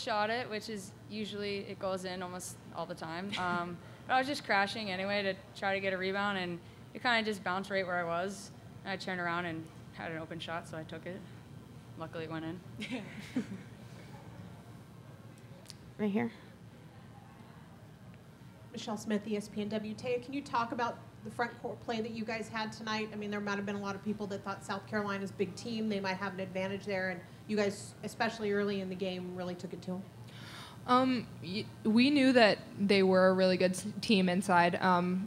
shot it, which is usually it goes in almost all the time. But I was just crashing anyway to try to get a rebound, and it kind of just bounced right where I was. And I turned around and had an open shot, so I took it. Luckily, it went in. Right here. Michelle Smith, ESPNW. Taya, can you talk about the front court play that you guys had tonight? I mean, there might have been a lot of people that thought South Carolina's big team, they might have an advantage there, and you guys, especially early in the game, really took it to them. We knew that they were a really good team inside,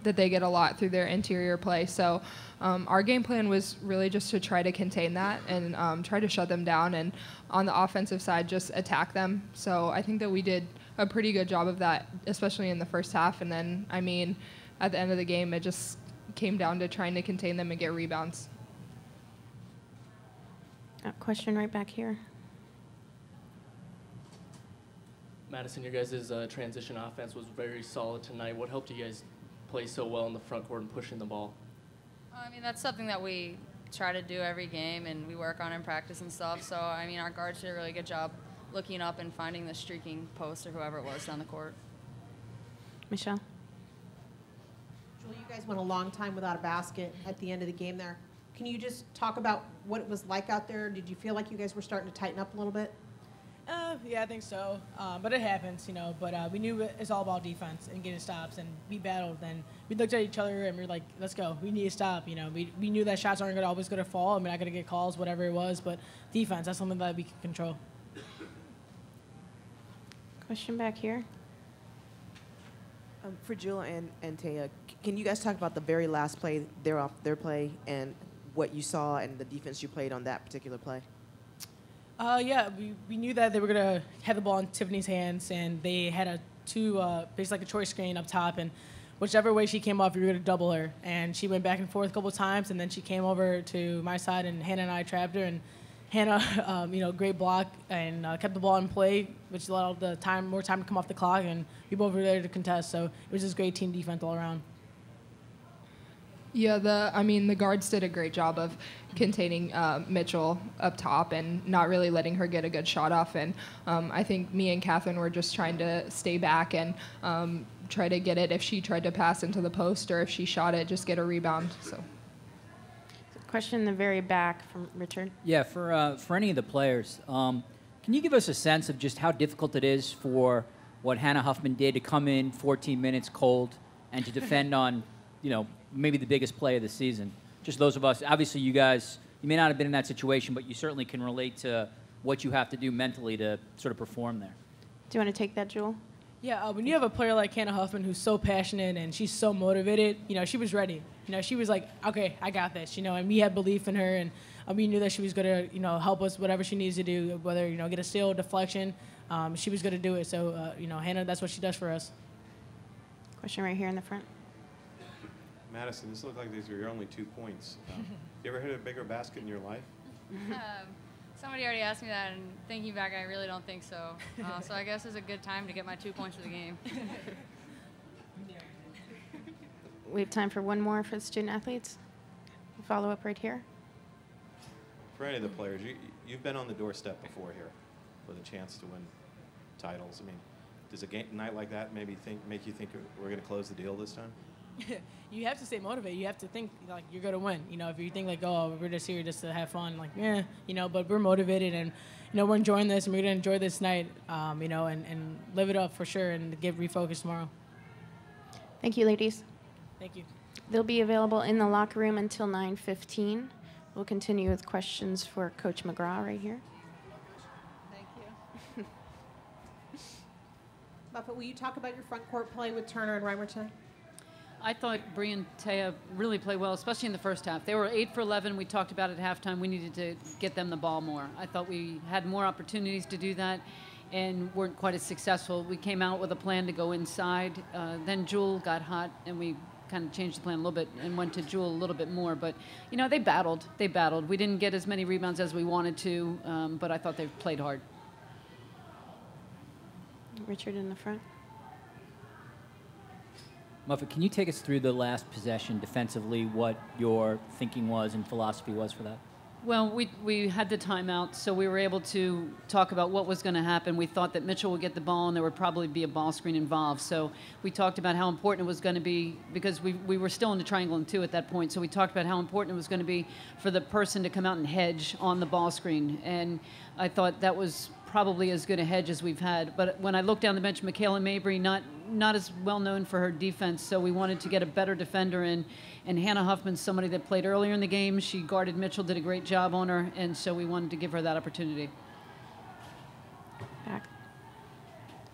that they get a lot through their interior play. So our game plan was really just to try to contain that and try to shut them down, and on the offensive side, just attack them. So I think that we did a pretty good job of that, especially in the first half. And then, I mean, at the end of the game, it just came down to trying to contain them and get rebounds. A question right back here. Madison, your guys' transition offense was very solid tonight. What helped you guys play so well in the front court and pushing the ball? I mean, that's something that we try to do every game, and we work on in practice and stuff. So, I mean, our guards did a really good job looking up and finding the streaking post or whoever it was down the court. Michelle? Jewell, you guys went a long time without a basket at the end of the game there. Can you just talk about what it was like out there? Did you feel like you guys were starting to tighten up a little bit? Yeah, I think so. But it happens, you know. But we knew it's all about defense and getting stops, and we battled. And we looked at each other and we were like, let's go. We need to stop. You know, we knew that shots aren't always going to fall. I mean, not going to get calls, whatever it was. But defense, that's something that we can control. Question back here. For Jewell and Taya, can you guys talk about the very last play, their play, and what you saw and the defense you played on that particular play? Yeah, we knew that they were going to have the ball in Tiffany's hands, and they had basically like a choice screen up top, and whichever way she came off, we were going to double her. And she went back and forth a couple times, and then she came over to my side, and Hannah and I trapped her, and Hannah, great block, and kept the ball in play, which allowed more time to come off the clock, and we both were there to contest. So it was just great team defense all around. Yeah, the guards did a great job of containing Mitchell up top and not really letting her get a good shot off. And I think me and Catherine were just trying to stay back and try to get it if she tried to pass into the post, or if she shot it, just get a rebound. So. Question in the very back from Richard. Yeah, for any of the players, can you give us a sense of just how difficult it is for what Hannah Huffman did to come in 14 minutes cold and to defend on, maybe the biggest play of the season? Just those of us, obviously you guys, you may not have been in that situation, but you certainly can relate to what you have to do mentally to sort of perform there. Do you want to take that, Jewell? Yeah, when you have a player like Hannah Huffman who's so passionate and she's so motivated, she was ready. She was like, okay, I got this, and we had belief in her, and we knew that she was going to, help us whatever she needs to do, whether, get a steal, deflection, she was going to do it. So, Hannah, that's what she does for us. Question right here in the front. Madison, this looked like these were your only 2 points. You ever hit a bigger basket in your life? Somebody already asked me that, and thinking back, I really don't think so. So I guess it's a good time to get my 2 points of the game. We have time for one more for the student athletes. Follow up right here. For any of the players, you've been on the doorstep before here with a chance to win titles. I mean, does a night like that make you think we're going to close the deal this time? You have to stay motivated. You have to think like you're going to win. If you think like, oh, we're just here just to have fun, like, but we're motivated, and, we're enjoying this, and we're going to enjoy this night, and live it up for sure, and get refocused tomorrow. Thank you, ladies. Thank you. They'll be available in the locker room until 9:15. We'll continue with questions for Coach McGraw right here. Thank you. Muffet, will you talk about your front court play with Turner and Reimer tonight? I thought Bree and Taya really played well, especially in the first half. They were 8 for 11. We talked about it at halftime. We needed to get them the ball more. I thought we had more opportunities to do that and weren't quite as successful. We came out with a plan to go inside. Then Jewell got hot, and we kind of changed the plan a little bit and went to Jewell a little bit more. But, they battled. They battled. We didn't get as many rebounds as we wanted to, but I thought they played hard. Richard in the front. Muffet, can you take us through the last possession defensively, what your thinking was and philosophy was for that? Well, we had the timeout, so we were able to talk about what was going to happen. We thought that Mitchell would get the ball and there would probably be a ball screen involved. So we talked about how important it was going to be, because we were still in the triangle and 2 at that point. So we talked about how important it was going to be for the person to come out and hedge on the ball screen. And I thought that was probably as good a hedge as we've had. But when I looked down the bench, Michaela Mabry, not as well known for her defense, so we wanted to get a better defender in. And Hannah Huffman's somebody that played earlier in the game. She guarded Mitchell, did a great job on her, and so we wanted to give her that opportunity. Back.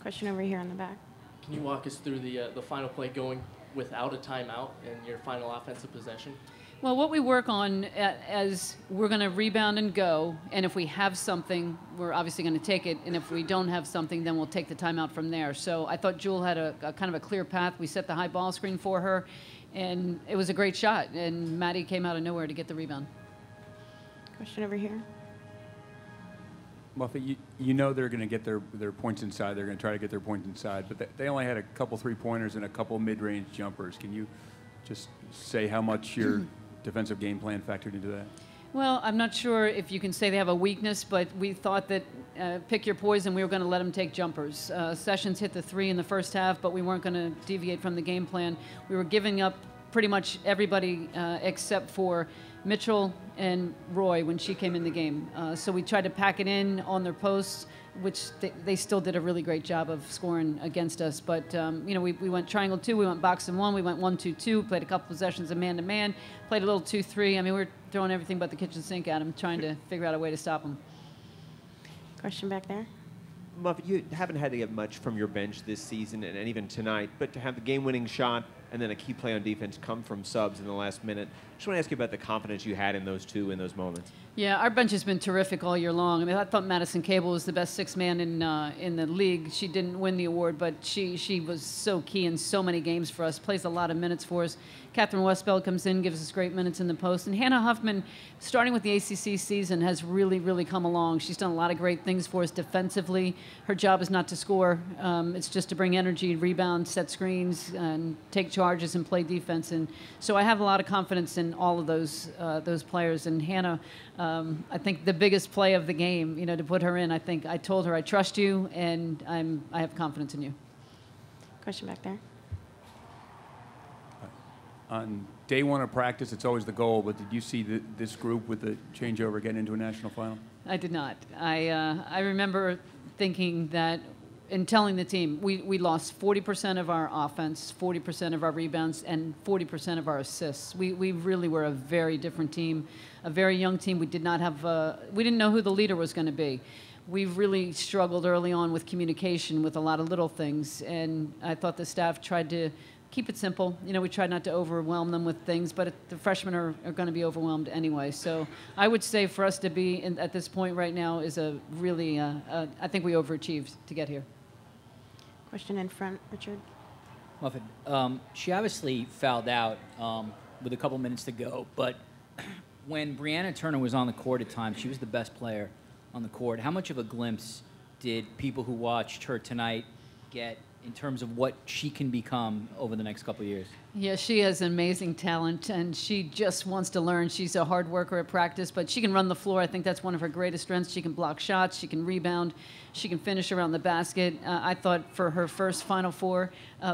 Question over here in the back. Can you walk us through the final play going without a timeout and your final offensive possession? Well, what we work on as we're going to rebound and go, and if we have something, we're obviously going to take it, and if we don't have something, then we'll take the timeout from there. So I thought Jewell had a kind of a clear path. We set the high ball screen for her, and it was a great shot, and Maddie came out of nowhere to get the rebound. Question over here. Muffet, you know they're going to get their points inside. They're going to try to get their points inside, but they only had a couple three-pointers and a couple mid-range jumpers. Can you just say how much your defensive game plan factored into that? Well, I'm not sure if you can say they have a weakness, but we thought that pick your poison, we were going to let them take jumpers. Sessions hit the 3 in the first half, but we weren't going to deviate from the game plan. We were giving up pretty much everybody except for Mitchell and Roy when she came in the game. So we tried to pack it in on their posts, which they still did a really great job of scoring against us. But, we went triangle 2, we went box and 1, we went 1-2-2, played a couple possessions of man-to-man, played a little 2-3. I mean, we were throwing everything but the kitchen sink at them, trying to figure out a way to stop them. Question back there. Muffet, you haven't had to get much from your bench this season and even tonight, but to have the game-winning shot and then a key play on defense come from subs in the last minute, just want to ask you about the confidence you had in those two in those moments. Yeah, our bench has been terrific all year long. I mean, I thought Madison Cable was the best 6th man in the league. She didn't win the award, but she was so key in so many games for us, plays a lot of minutes for us. Catherine Westbeld comes in, gives us great minutes in the post. And Hannah Huffman, starting with the ACC season, has really, really come along. She's done a lot of great things for us defensively. Her job is not to score. It's just to bring energy, rebound, set screens, and take charges and play defense. And so I have a lot of confidence in all of those players. And Hannah, I think the biggest play of the game, to put her in, I think I told her, I trust you, and I have confidence in you. Question back there. On day 1 of practice, it's always the goal, but did you see this group with the changeover getting into a national final? I did not. I remember thinking that, and telling the team, we lost 40% of our offense, 40% of our rebounds, and 40% of our assists. We really were a very different team, a very young team. We did not have, we didn't know who the leader was going to be. We really struggled early on with communication, with a lot of little things, and I thought the staff tried to keep it simple. We tried not to overwhelm them with things, but the freshmen are going to be overwhelmed anyway. So I would say for us to be at this point right now is a really, I think we overachieved to get here. Question in front, Richard. Muffet, she obviously fouled out with a couple minutes to go, but when Brianna Turner was on the court at times, she was the best player on the court. How much of a glimpse did people who watched her tonight get in terms of what she can become over the next couple of years? Yeah, she has amazing talent, and she just wants to learn. She's a hard worker at practice, but she can run the floor. I think that's one of her greatest strengths. She can block shots. She can rebound. She can finish around the basket. I thought for her first Final Four,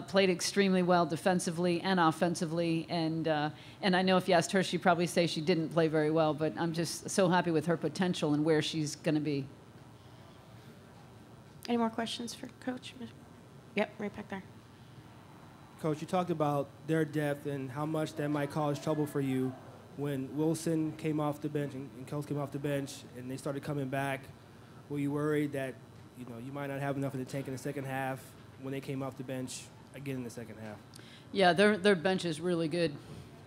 played extremely well defensively and offensively, and I know if you asked her, she'd probably say she didn't play very well, but I'm just so happy with her potential and where she's going to be. Any more questions for Coach? Yep, right back there. Coach, you talked about their depth and how much that might cause trouble for you when Wilson came off the bench and Kels came off the bench and they started coming back. Were you worried that you might not have enough in the tank in the second half when they came off the bench again in the second half? Yeah, their bench is really good.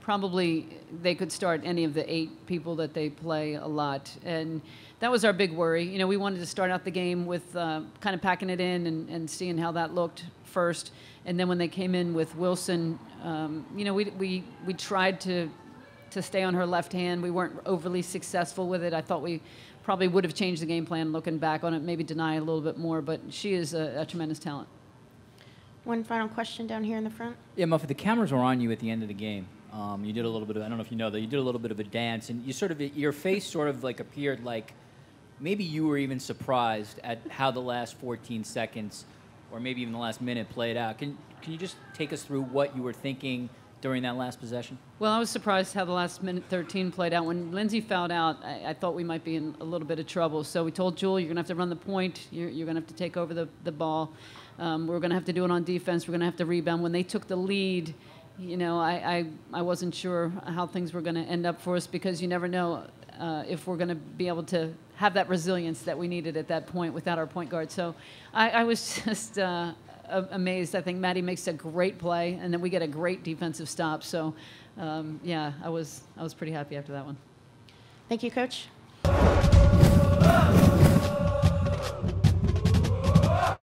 Probably they could start any of the 8 people that they play a lot. And that was our big worry. We wanted to start out the game with kind of packing it in and seeing how that looked first. And then when they came in with Wilson, we tried to stay on her left hand. We weren't overly successful with it. I thought we probably would have changed the game plan looking back on it, maybe deny it a little bit more. But she is a tremendous talent. One final question down here in the front. Yeah, Muffet, the cameras were on you at the end of the game. You did a little bit of, I don't know if you know that, you did a little bit of a dance, and you sort of, your face sort of like appeared like maybe you were even surprised at how the last 14 seconds or maybe even the last minute played out. Can you just take us through what you were thinking during that last possession? Well, I was surprised how the last minute 13 played out. When Lindsay fouled out, I thought we might be in a little bit of trouble. So we told Jewell, you're going to have to run the point. You're going to have to take over the ball. We're going to have to do it on defense. We're going to have to rebound. When they took the lead, you know, I wasn't sure how things were going to end up for us, because you never know if we're going to be able to have that resilience that we needed at that point without our point guard. So I was just amazed. I think Maddie makes a great play, and then we get a great defensive stop. So, yeah, I was pretty happy after that one. Thank you, Coach.